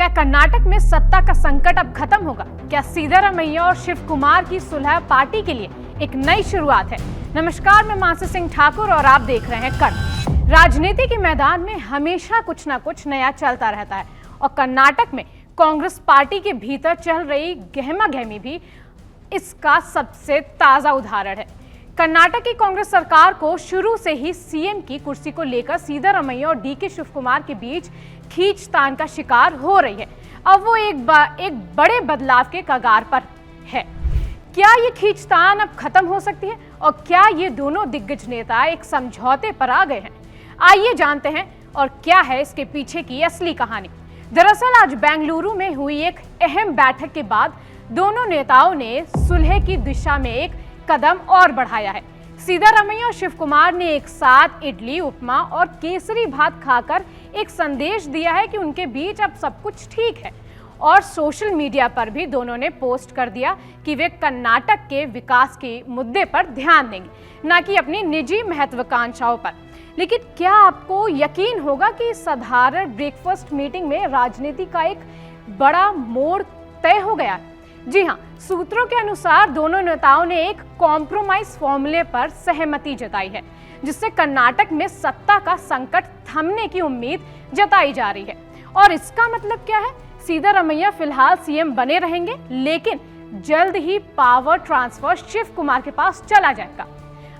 कर्नाटक में सत्ता का संकट अब खत्म होगा? क्या सिद्धारमैया और शिव कुमार की सुलह पार्टी के लिए एक नई शुरुआत है? नमस्कार, मैं मानसी सिंह ठाकुर और आप देख रहे हैं कर्ण। राजनीति के मैदान में हमेशा कुछ ना कुछ नया चलता रहता है और कर्नाटक में कांग्रेस पार्टी के भीतर चल रही गहमागहमी भी इसका सबसे ताजा उदाहरण है। कर्नाटक की कांग्रेस सरकार को शुरू से ही सीएम की कुर्सी को लेकर सिद्धारमैया और डीके शिव कुमार के बीच खींचतान का शिकार हो रही है। अब वो एक बड़े बदलाव के कगार पर है। क्या ये खींचतान अब खत्म हो सकती है और क्या ये दोनों दिग्गज नेता एक समझौते पर आ गए हैं? आइए जानते हैं और क्या है इसके पीछे की असली कहानी। दरअसल आज बेंगलुरु में हुई एक अहम बैठक के बाद दोनों नेताओं ने सुलह की दिशा में एक कदम और बढ़ाया है। सिद्धारमैया और शिव कुमार ने एक साथ इडली, उपमा और केसरी भात खाकर एक संदेश दिया है कि उनके बीच अब सब कुछ ठीक है और सोशल मीडिया पर भी दोनों ने पोस्ट कर दिया कि वे कर्नाटक के विकास के मुद्दे पर ध्यान देंगे, न कि अपनी निजी महत्वाकांक्षाओं पर। लेकिन क्या आपको यकीन होगा कि साधारण ब्रेकफास्ट मीटिंग में राजनीति का एक बड़ा मोड़ तय हो गया है? जी हाँ, सूत्रों के अनुसार दोनों नेताओं ने एक कॉम्प्रोमाइज फॉर्मूले पर सहमति जताई है, जिससे कर्नाटक में सत्ता का संकट थमने की उम्मीद जताई जा रही है। और इसका मतलब क्या है? सिद्धारमैया फिलहाल सीएम बने रहेंगे, लेकिन जल्द ही पावर ट्रांसफर शिव कुमार के पास चला जाएगा।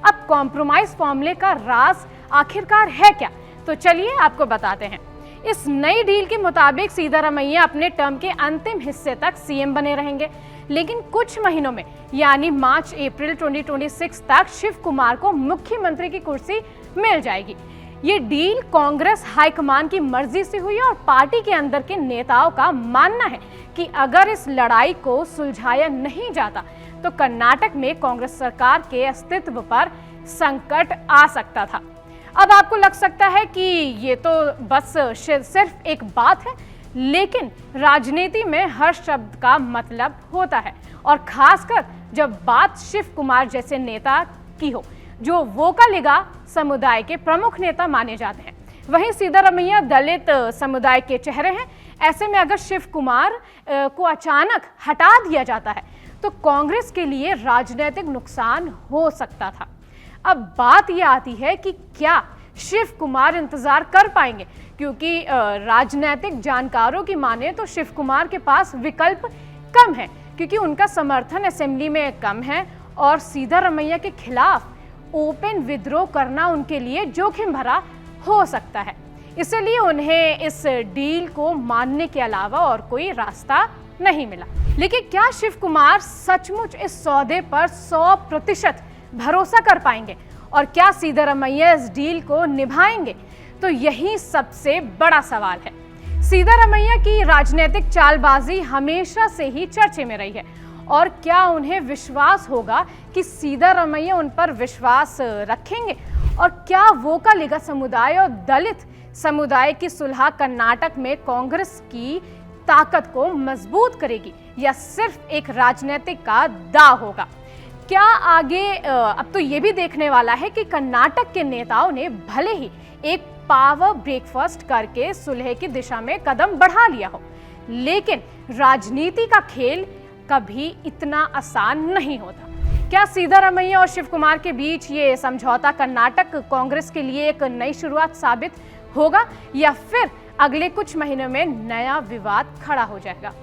अब कॉम्प्रोमाइज फॉर्मूले का राज आखिरकार है क्या? तो चलिए आपको बताते हैं। इस नई डील के मुताबिक सिद्धारमैया अपने टर्म के अंतिम हिस्से तक सीएम बने रहेंगे, लेकिन कुछ महीनों में यानी मार्च-अप्रैल 2026 तक शिव कुमार को मुख्यमंत्री की कुर्सी मिल जाएगी। ये डील कांग्रेस हाईकमान की मर्जी से हुई और पार्टी के अंदर के नेताओं का मानना है कि अगर इस लड़ाई को सुलझाया नहीं जाता तो कर्नाटक में कांग्रेस सरकार के अस्तित्व पर संकट आ सकता था। अब आपको लग सकता है कि ये तो बस सिर्फ एक बात है, लेकिन राजनीति में हर शब्द का मतलब होता है और खासकर जब बात शिव कुमार जैसे नेता की हो, जो वोकालिगा समुदाय के प्रमुख नेता माने जाते हैं। वहीं सिद्धारमैया दलित समुदाय के चेहरे हैं। ऐसे में अगर शिव कुमार को अचानक हटा दिया जाता है तो कांग्रेस के लिए राजनीतिक नुकसान हो सकता था। अब बात यह आती है कि क्या शिव कुमार इंतजार कर पाएंगे, क्योंकि राजनीतिक जानकारों की माने तो शिव कुमार के पास विकल्प कम है, क्योंकि उनका समर्थन असेंबली में कम है और सिद्धारमैया के खिलाफ ओपन विद्रोह करना उनके लिए जोखिम भरा हो सकता है। इसलिए उन्हें इस डील को मानने के अलावा और कोई रास्ता नहीं मिला। लेकिन क्या शिव कुमार सचमुच इस सौदे पर 100% भरोसा कर पाएंगे और क्या सिद्धारमैया इस डील को निभाएंगे? तो यही सबसे बड़ा सवाल है। सिद्धारमैया की राजनीतिक चालबाजी हमेशा से ही चर्चे में रही है और क्या उन्हें विश्वास होगा कि सिद्धारमैया उन पर विश्वास रखेंगे और क्या वोकालिगा समुदाय और दलित समुदाय की सुलह कर्नाटक में कांग्रेस की ताकत को मजबूत करेगी या सिर्फ एक राजनीतिक का दांव होगा? क्या आगे अब तो ये भी देखने वाला है कि कर्नाटक के नेताओं ने भले ही एक पावर ब्रेकफास्ट करके सुलह की दिशा में कदम बढ़ा लिया हो, लेकिन राजनीति का खेल कभी इतना आसान नहीं होता। क्या सिद्धारमैया और शिव कुमार के बीच ये समझौता कर्नाटक कांग्रेस के लिए एक नई शुरुआत साबित होगा या फिर अगले कुछ महीनों में नया विवाद खड़ा हो जाएगा?